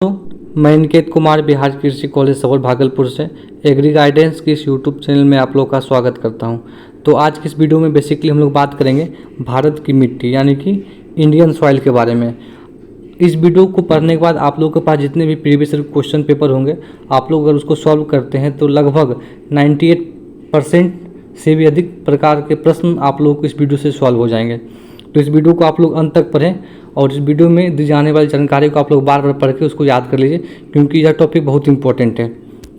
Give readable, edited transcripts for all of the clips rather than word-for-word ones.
मैं निकेत कुमार बिहार कृषि कॉलेज सबौर भागलपुर से एग्री गाइडेंस की इस यूट्यूब चैनल में आप लोग का स्वागत करता हूं। तो आज की इस वीडियो में बेसिकली हम लोग बात करेंगे भारत की मिट्टी यानी कि इंडियन सॉइल के बारे में। इस वीडियो को पढ़ने के बाद आप लोगों के पास जितने भी प्रीवियस क्वेश्चन पेपर होंगे, आप लोग अगर उसको सॉल्व करते हैं तो लगभग 98% से भी अधिक प्रकार के प्रश्न आप लोगों को इस वीडियो से सॉल्व हो जाएंगे। तो इस वीडियो को आप लोग अंत तक पढ़ें और इस वीडियो में दी जाने वाली जानकारी को आप लोग बार बार पढ़ के उसको याद कर लीजिए, क्योंकि यह टॉपिक बहुत इंपॉर्टेंट है।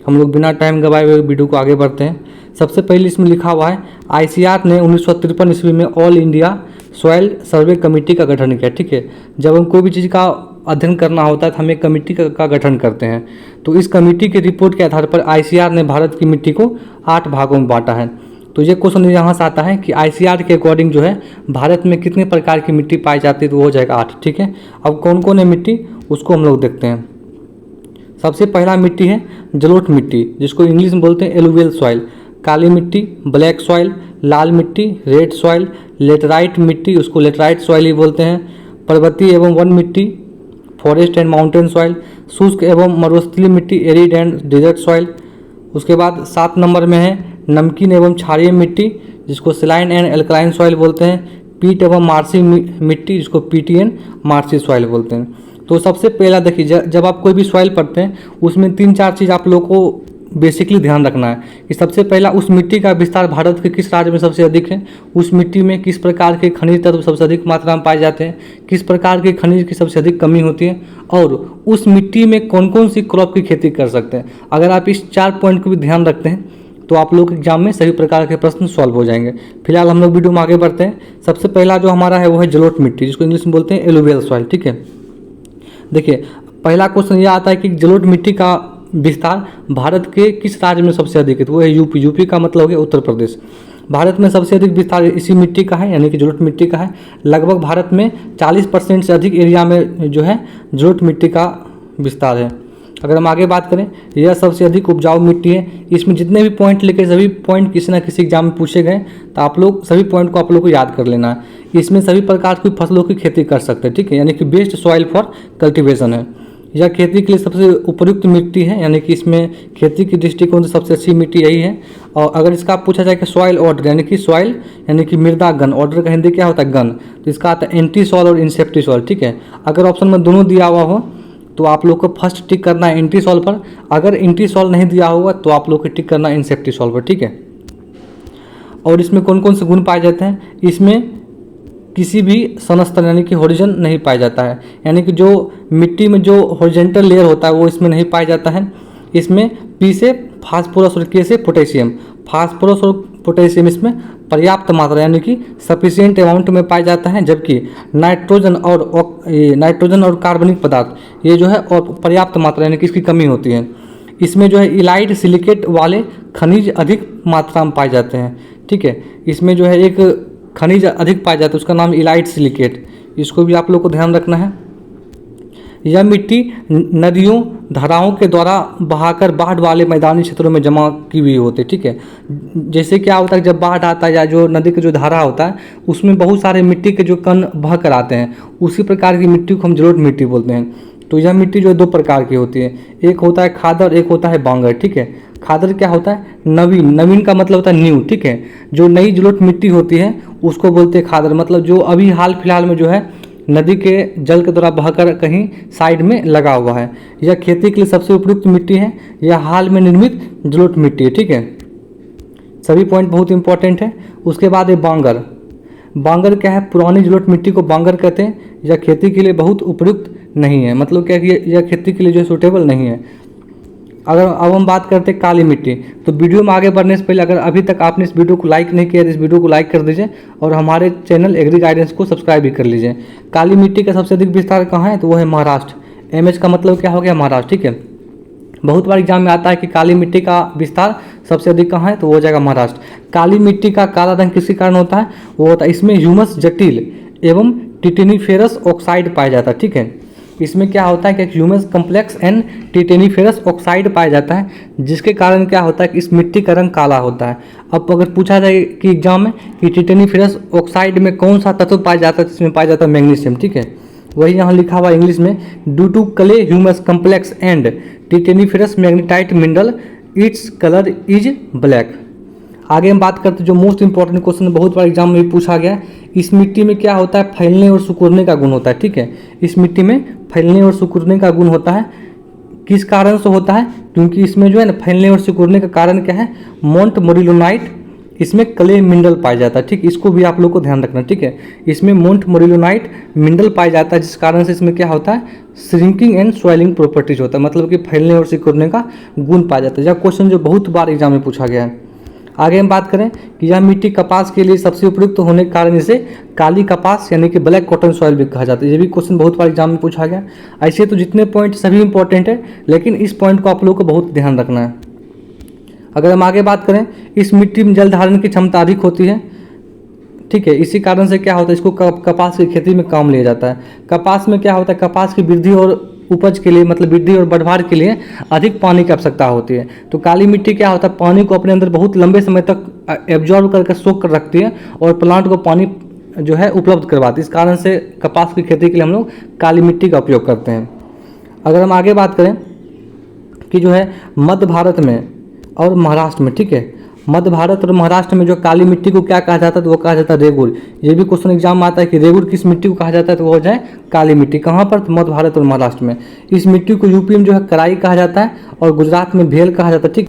हम लोग बिना टाइम गवाए हुए वीडियो को आगे बढ़ते हैं। सबसे पहले इसमें लिखा हुआ है ICAR ने 1953 ईस्वी में ऑल इंडिया सॉइल सर्वे कमेटी का गठन किया। ठीक है, जब हम कोई भी चीज़ का अध्ययन करना होता है तो हम एक कमेटी का गठन करते हैं। तो इस कमेटी के रिपोर्ट के आधार पर ICAR ने भारत की मिट्टी को 8 भागों में बांटा है। तो ये क्वेश्चन यहाँ से आता है कि ICAR के अकॉर्डिंग जो है भारत में कितने प्रकार की मिट्टी पाई जाती है, तो वो हो जाएगा 8। ठीक है, अब कौन कौन है मिट्टी उसको हम लोग देखते हैं। सबसे पहला मिट्टी है जलोढ़ मिट्टी, जिसको इंग्लिश में बोलते हैं एलुवियल सॉइल। काली मिट्टी, ब्लैक सॉइल, लाल मिट्टी, रेड सॉइल, लेटराइट मिट्टी, उसको लेटराइट सॉइल ही बोलते हैं। पर्वतीय एवं वन मिट्टी, फॉरेस्ट एंड माउंटेन सॉइल। शुष्क एवं मरुस्थलीय मिट्टी, एरिड एंड डेजर्ट सॉइल। उसके बाद 7 नंबर में है नमकीन एवं क्षारीय मिट्टी, जिसको सलाइन एंड एल्कलाइन सॉइल बोलते हैं। पीट एवं मार्सी मिट्टी, जिसको पीटी एंड मार्सी सॉइल बोलते हैं। तो सबसे पहला देखिए, जब आप कोई भी सॉइल पढ़ते हैं उसमें 3-4 चीज़ आप लोगों को बेसिकली ध्यान रखना है कि सबसे पहला उस मिट्टी का विस्तार भारत के किस राज्य में सबसे अधिक है, उस मिट्टी में किस प्रकार के खनिज तत्व सबसे अधिक मात्रा में पाए जाते हैं, किस प्रकार के खनिज की सबसे अधिक कमी होती है, और उस मिट्टी में कौन कौन सी क्रॉप की खेती कर सकते हैं। अगर आप इस 4 पॉइंट को भी ध्यान रखते हैं तो आप लोग एग्जाम में सभी प्रकार के प्रश्न सॉल्व हो जाएंगे। फिलहाल हम लोग वीडियो में आगे बढ़ते हैं। सबसे पहला जो हमारा है वो है जलोढ़ मिट्टी, जिसको इंग्लिश में बोलते हैं एलुवियल सॉइल। ठीक है, देखिए पहला क्वेश्चन ये आता है कि जलोढ़ मिट्टी का विस्तार भारत के किस राज्य में सबसे अधिक है, तो वो है यूपी। यूपी का मतलब हो गया उत्तर प्रदेश। भारत में सबसे अधिक विस्तार इसी मिट्टी का है, यानी कि जलोढ़ मिट्टी का है। लगभग भारत में 40% से अधिक एरिया में जो है जलोढ़ मिट्टी का विस्तार है। अगर हम आगे बात करें, यह सबसे अधिक उपजाऊ मिट्टी है। इसमें जितने भी पॉइंट लेके सभी पॉइंट किसी न किसी एग्जाम में पूछे गए, तो आप लोग सभी पॉइंट को आप लोग को याद कर लेना है। इसमें सभी प्रकार की फसलों की खेती कर सकते हैं। ठीक है, यानी कि बेस्ट सॉइल फॉर कल्टीवेशन है। यह खेती के लिए सबसे उपयुक्त मिट्टी है, यानी कि इसमें खेती की दृष्टिकोण से सबसे अच्छी मिट्टी यही है। और अगर इसका पूछा जाए कि सॉइल ऑर्डर, यानी कि सॉइल यानी कि मृदा गण, ऑर्डर का हिंदी क्या होता है गण, तो इसका आता है एंटी सॉइल और इंसेप्टी सॉइल। ठीक है, अगर ऑप्शन में दोनों दिया हुआ हो तो आप लोग को फर्स्ट टिक करना है एंटी सॉइल पर। अगर एंटी सॉइल नहीं दिया होगा तो आप लोग को टिक करना है इंसेप्टी सॉइल पर। ठीक है, और इसमें कौन कौन से गुण पाए जाते हैं, इसमें किसी भी सनस्तर यानी कि हॉरिजन नहीं पाया जाता है, यानी कि जो मिट्टी में जो हॉरिजेंटल लेयर होता है वो इसमें नहीं पाया जाता है। इसमें पी से फास्फोरस और के से पोटेशियम, फास्फोरस और पोटेशियम इसमें पर्याप्त मात्रा यानी कि सफिशिएंट अमाउंट में पाया जाता है, जबकि नाइट्रोजन और कार्बनिक पदार्थ ये जो है और पर्याप्त मात्रा यानी कि इसकी कमी होती है। इसमें जो है इलाइड सिलिकेट वाले खनिज अधिक मात्रा में पाए जाते हैं। ठीक है, इसमें जो है एक खनिज अधिक पाया जाता है, उसका नाम इलाइड सिलिकेट, इसको भी आप लोग को ध्यान रखना है। यह मिट्टी नदियों धाराओं के द्वारा बहाकर बाढ़ वाले मैदानी क्षेत्रों में जमा की हुई होती है। ठीक है, जैसे क्या होता है जब बाढ़ आता है या जो नदी का जो धारा होता है उसमें बहुत सारे मिट्टी के जो कण बह कर आते हैं, उसी प्रकार की मिट्टी को हम जलोढ़ मिट्टी बोलते हैं। तो यह मिट्टी जो है 2 प्रकार की होती है, एक होता है खादर, एक होता है बांगर। ठीक है, खादर क्या होता है नवीन, नवीन का मतलब होता है न्यू। ठीक है, जो नई जलोढ़ मिट्टी होती है उसको बोलते हैं खादर, मतलब जो अभी हाल फिलहाल में जो है नदी के जल के द्वारा बहकर कहीं साइड में लगा हुआ है। यह खेती के लिए सबसे उपयुक्त मिट्टी है, यह हाल में निर्मित जलोढ़ मिट्टी है। ठीक है, सभी पॉइंट बहुत इंपॉर्टेंट है। उसके बाद है बांगर। बांगर क्या है, पुरानी जलोढ़ मिट्टी को बांगर कहते हैं। यह खेती के लिए बहुत उपयुक्त नहीं है, मतलब क्या कि यह खेती के लिए जो सूटेबल नहीं है। अगर अब हम बात करते हैं काली मिट्टी, तो वीडियो में आगे बढ़ने से पहले अगर अभी तक आपने इस वीडियो को लाइक नहीं किया तो इस वीडियो को लाइक कर दीजिए और हमारे चैनल एग्री गाइडेंस को सब्सक्राइब भी कर लीजिए। काली मिट्टी का सबसे अधिक विस्तार कहाँ है, तो वो है महाराष्ट्र। MH का मतलब क्या हो गया महाराष्ट्र। ठीक है, बहुत बार एग्जाम में आता है कि काली मिट्टी का विस्तार सबसे अधिक कहाँ है, तो वो हो जाएगा महाराष्ट्र। काली मिट्टी का काला रंग किसके कारण होता है, वो होता है इसमें ह्यूमस जटिल एवं टिटेनीफेरस ऑक्साइड पाया जाता है। ठीक है, इसमें क्या होता है कि ह्यूमस कम्प्लेक्स एंड टिटेनीफेरस ऑक्साइड पाया जाता है, जिसके कारण क्या होता है कि इस मिट्टी का रंग काला होता है। अब अगर पूछा जाए कि एग्जाम में कि टिटेनीफेरस ऑक्साइड में कौन सा तत्व पाया जाता है, इसमें पाया जाता है मैग्नीशियम। ठीक है, वही यहाँ लिखा हुआ इंग्लिश में, due to clay humus complex and titaniferous magnetite mineral its colour is black. आगे हम बात करते हैं जो मोस्ट इंपॉर्टेंट क्वेश्चन बहुत बार एग्जाम में पूछा गया, इस मिट्टी में क्या होता है, फैलने और सिकुड़ने का गुण होता है। ठीक है, इस मिट्टी में फैलने और सिकुड़ने का गुण होता है। किस कारण से होता है, क्योंकि इसमें जो है ना फैलने और सिकुड़ने का कारण क्या है, मोंट मोरिलोनाइट, इसमें क्ले मिनरल पाया जाता है। ठीक, इसको भी आप लोग को ध्यान रखना। ठीक है, इसमें मोंट मोरिलोनाइट मिनरल पाया जाता है, जिस कारण से इसमें क्या होता है, श्रिंकिंग एंड स्वेलिंग प्रॉपर्टीज होता है, मतलब कि फैलने और सिकुड़ने का गुण पाया जाता है। यह क्वेश्चन जो बहुत बार एग्जाम में पूछा गया है। आगे हम बात करें कि यह मिट्टी कपास के लिए सबसे उपयुक्त होने के कारण इसे काली कपास यानी कि ब्लैक कॉटन सॉइल भी कहा जाता है। ये भी क्वेश्चन बहुत बार एग्जाम में पूछा गया। ऐसे तो जितने पॉइंट सभी इंपॉर्टेंट है, लेकिन इस पॉइंट को आप लोगों को बहुत ध्यान रखना है। अगर हम आगे बात करें, इस मिट्टी में जल धारण की क्षमता अधिक होती है। ठीक है, इसी कारण से क्या होता है, इसको कपास की खेती में काम लिया जाता है। कपास में क्या होता है, कपास की वृद्धि और उपज के लिए, मतलब वृद्धि और बढ़वार के लिए अधिक पानी की आवश्यकता होती है। तो काली मिट्टी क्या होता है, पानी को अपने अंदर बहुत लंबे समय तक एब्जॉर्ब करके सोख कर रखती है और प्लांट को पानी जो है उपलब्ध करवाती है। इस कारण से कपास की खेती के लिए हम लोग काली मिट्टी का उपयोग करते हैं। अगर हम आगे बात करें कि जो है मध्य भारत में और महाराष्ट्र में, ठीक है, मध्य भारत और महाराष्ट्र में जो काली मिट्टी को क्या कहा जाता है, तो वो कहा जाता है रेगुर। ये भी क्वेश्चन एग्जाम में आता है कि रेगुर किस मिट्टी को कहा जाता है, तो वो हो जाए काली मिट्टी। कहाँ पर, तो मध्य भारत और महाराष्ट्र में। इस मिट्टी को यूपी में जो है कराई कहा जाता है और गुजरात में भेल कहा जाता है। ठीक,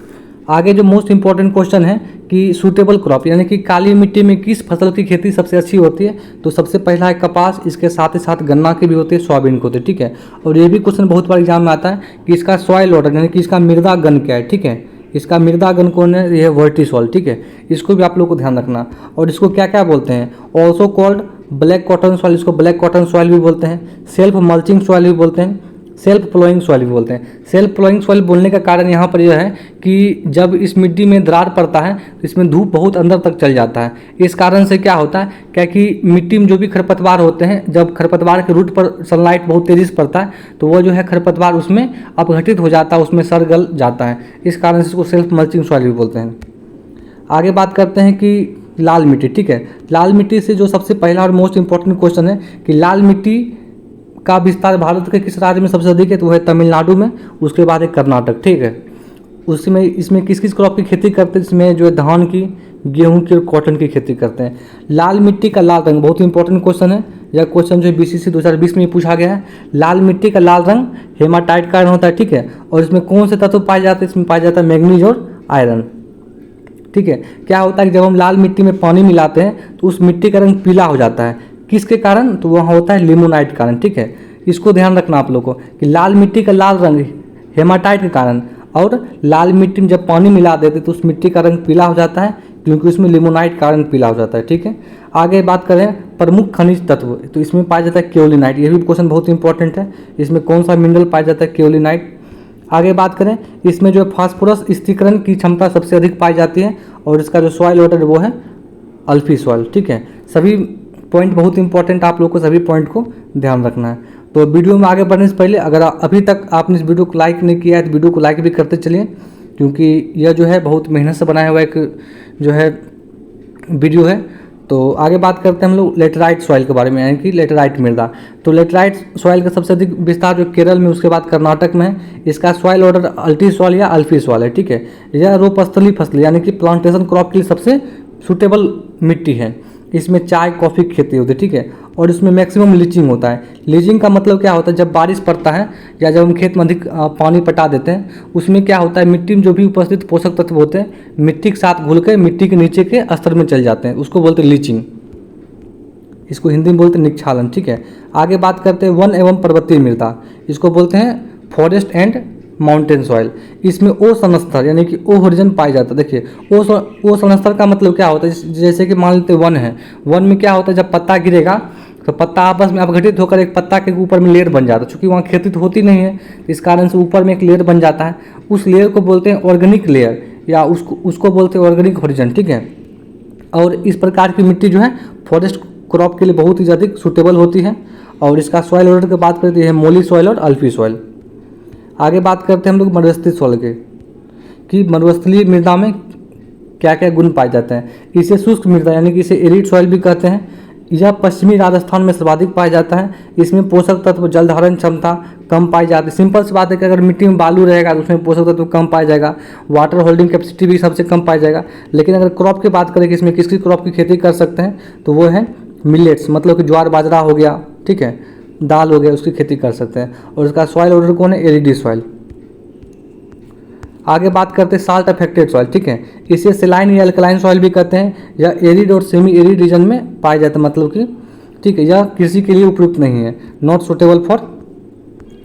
आगे जो मोस्ट इंपॉर्टेंट क्वेश्चन है कि सूटेबल क्रॉप यानी कि काली मिट्टी में किस फसल की खेती सबसे अच्छी होती है, तो सबसे पहला है कपास, इसके साथ ही साथ गन्ना की भी होती है, सोयाबीन की होती है। ठीक है, और ये भी क्वेश्चन बहुत बार एग्जाम में आता है कि इसका सॉइल ऑर्डर यानी कि इसका मृदा गण क्या है। ठीक है, इसका मृदा गण कौन है, यह वर्टिसॉल। ठीक है, इसको भी आप लोग को ध्यान रखना। और इसको क्या क्या बोलते हैं, also called black cotton soil, इसको ब्लैक कॉटन सॉइल भी बोलते हैं, सेल्फ मल्चिंग सॉइल भी बोलते हैं, सेल्फ प्लोइंग सॉइल भी बोलते हैं। सेल्फ प्लोइंग सॉइल बोलने का कारण यहाँ पर यह है कि जब इस मिट्टी में दरार पड़ता है तो इसमें धूप बहुत अंदर तक चल जाता है। इस कारण से क्या होता है, क्या कि मिट्टी में जो भी खरपतवार होते हैं, जब खरपतवार के रूट पर सनलाइट बहुत तेजी से पड़ता है तो वो जो है खरपतवार उसमें अपघटित हो जाता है, उसमें सड़ गल जाता है। इस कारण से इसको सेल्फ मल्चिंग सॉइल भी बोलते हैं। आगे बात करते हैं कि लाल मिट्टी। ठीक है, लाल मिट्टी से जो सबसे पहला और मोस्ट इंपॉर्टेंट क्वेश्चन है कि लाल मिट्टी का विस्तार भारत के किस राज्य में सबसे अधिक है, तो वह है तमिलनाडु में, उसके बाद है कर्नाटक। ठीक है, उसमें इसमें किस किस क्रॉप की खेती करते हैं, इसमें जो है धान की, गेहूं की और कॉटन की खेती करते हैं। लाल मिट्टी का लाल रंग बहुत इंपॉर्टेंट क्वेश्चन है। यह क्वेश्चन जो है BCC 2020 में पूछा गया है। लाल मिट्टी का लाल रंग हेमाटाइट कारण होता है। ठीक है, और इसमें कौन से तत्व पाए जाते हैं, इसमें पाया जाता है मैग्नीज और आयरन। ठीक है, क्या होता है कि जब हम लाल मिट्टी में पानी मिलाते हैं तो उस मिट्टी का रंग पीला हो जाता है। किसके कारण, तो वहाँ होता है लिमोनाइट कारण। ठीक है, इसको ध्यान रखना आप लोगों को कि लाल मिट्टी का लाल रंग हेमाटाइट के कारण, और लाल मिट्टी में जब पानी मिला देते तो उस मिट्टी का रंग पीला हो जाता है, क्योंकि उसमें लिमोनाइट कारण पीला हो जाता है। ठीक है, आगे बात करें प्रमुख खनिज तत्व, तो इसमें पाया जाता है केओलिनाइट। ये भी क्वेश्चन बहुत इंपॉर्टेंट है, इसमें कौन सा मिनरल पाया जाता है, केओलिनाइट। आगे बात करें, इसमें जो फास्फोरस स्थिरीकरण की क्षमता सबसे अधिक पाई जाती है और इसका जो सॉइल ऑर्डर है वो है अल्फी सॉइल। ठीक है, सभी पॉइंट बहुत इंपॉर्टेंट, आप लोग को सभी पॉइंट को ध्यान रखना है। तो वीडियो में आगे बढ़ने से पहले अगर अभी तक आपने इस वीडियो को लाइक नहीं किया है तो वीडियो को लाइक भी करते चलिए, क्योंकि यह जो है बहुत मेहनत से बनाया हुआ एक जो है वीडियो है। तो आगे बात करते हैं हम लोग लेटराइट सॉइल के बारे में, यानी कि लेटराइट मृदा। तो लेटराइट सॉइल का सबसे अधिक विस्तार जो केरल में, उसके बाद कर्नाटक में है। इसका सॉइल ऑर्डर अल्टी सॉइल या अल्फी सॉइल है। ठीक है, यह रोपस्थली फसल यानी कि प्लांटेशन क्रॉप के लिए सबसे सूटेबल मिट्टी है। इसमें चाय कॉफ़ी की खेती होती है। ठीक है, और इसमें मैक्सिमम लीचिंग होता है। लीचिंग का मतलब क्या होता है, जब बारिश पड़ता है या जब हम खेत में अधिक पानी पटा देते हैं, उसमें क्या होता है, मिट्टी में जो भी उपस्थित पोषक तत्व होते हैं मिट्टी के साथ घुल के मिट्टी के नीचे के स्तर में चल जाते हैं, उसको बोलते हैं लीचिंग। इसको हिंदी में बोलते हैं निक्षालन। ठीक है, आगे बात करते हैं वन एवं पर्वतीय मृदा, इसको बोलते हैं फॉरेस्ट एंड माउंटेन सॉइल। इसमें ओ संस्तर यानी कि ओ होरिजन पाया जाता है। देखिए ओ संस्तर का मतलब क्या होता है, जैसे कि मान लेते वन है, वन में क्या होता है, जब पत्ता गिरेगा तो पत्ता आपस में अपघटित होकर एक पत्ता के ऊपर में लेयर बन जाता है। चूँकि वहाँ खेती तो होती नहीं है, इस कारण से ऊपर में एक लेयर बन जाता है। उस लेयर को बोलते हैं ऑर्गेनिक लेयर, या उसको बोलते हैं ऑर्गेनिक होरिजन। ठीक है, और इस प्रकार की मिट्टी जो है फॉरेस्ट क्रॉप के लिए बहुत ही ज़्यादा सूटेबल होती है। और इसका सॉइल ऑर्डर की बात करते हैं मोली सॉइल और अल्फी सॉइल। आगे बात करते हैं हम लोग मरुस्थलीय सॉइल के, कि मरुस्थलीय मृदा में क्या क्या गुण पाए जाते हैं। इसे शुष्क मृदा यानी कि इसे एरिड सॉइल भी कहते हैं। यह पश्चिमी राजस्थान में सर्वाधिक पाया जाता है। इसमें पोषक तत्व जल धारण क्षमता कम पाई जाती है। सिंपल सी बात है कि अगर मिट्टी में बालू रहेगा तो उसमें पोषक तत्व कम पाया जाएगा, वाटर होल्डिंग कैपेसिटी भी सबसे कम पाया जाएगा। लेकिन अगर क्रॉप की बात करें कि इसमें किस किस क्रॉप की खेती कर सकते हैं, तो वो है मिलेट्स, मतलब कि ज्वार बाजरा हो गया, ठीक है, दाल हो गया, उसकी खेती कर सकते हैं। और उसका सॉइल ऑर्डर कौन है, एरिडी सॉइल। आगे बात करते हैं साल्ट अफेक्टेड सॉइल, ठीक है, इसे सेलाइन या अल्कलाइन सॉइल भी कहते हैं। यह एरिड और सेमी एरिड रीजन में पाया जाता है, मतलब कि ठीक है, यह कृषि के लिए उपयुक्त नहीं है, नॉट सुटेबल फॉर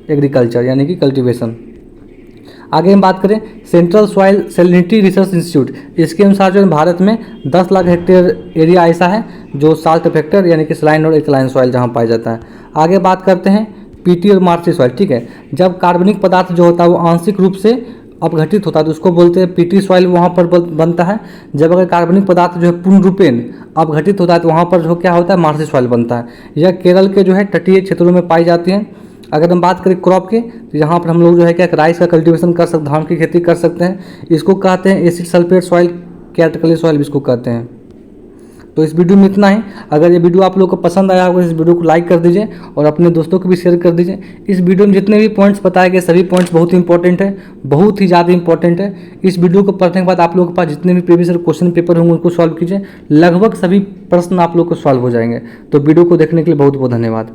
एग्रीकल्चर यानी कि कल्टीवेशन। आगे हम बात करें central soil salinity research institute, इसके अनुसार जो है भारत में 10 लाख हेक्टेयर एरिया ऐसा है जो साल्ट अफेक्टेड यानी कि सेलाइन और एल्कलाइन सॉइल जहाँ पाया जाता है। आगे बात करते हैं पीटी और मार्सी सॉइल, ठीक है, जब कार्बनिक पदार्थ जो होता है वो आंशिक रूप से अपघटित होता है तो उसको बोलते हैं पीटी सॉइल, वहाँ पर बनता है। जब अगर कार्बनिक पदार्थ जो है पूर्ण रूपेण अपघटित होता है तो वहाँ पर जो क्या होता है, मार्सी सॉइल बनता है। यह केरल के जो है तटीय क्षेत्रों में पाई जाती है। अगर हम बात करें क्रॉप के, तो यहाँ पर हम लोग जो है क्या राइस का कल्टीवेशन कर सकते, धान की खेती कर सकते हैं। इसको कहते हैं एसिड सल्फेट सॉइल, कैटकली सॉइल भी इसको कहते हैं। तो इस वीडियो में इतना ही। अगर ये वीडियो आप लोग को पसंद आया होगा, इस वीडियो को लाइक कर दीजिए और अपने दोस्तों को भी शेयर कर दीजिए। इस वीडियो में जितने भी पॉइंट्स बताए गए सभी पॉइंट्स बहुत ही इंपॉर्टेंट है, बहुत ही ज़्यादा इंपॉर्टेंट है। इस वीडियो को पढ़ने के बाद आप लोगों के पास जितने भी प्रीवियस क्वेश्चन पेपर होंगे उनको सॉल्व कीजिए, लगभग सभी प्रश्न आप लोग को सॉल्व हो जाएंगे। तो वीडियो को देखने के लिए बहुत बहुत धन्यवाद।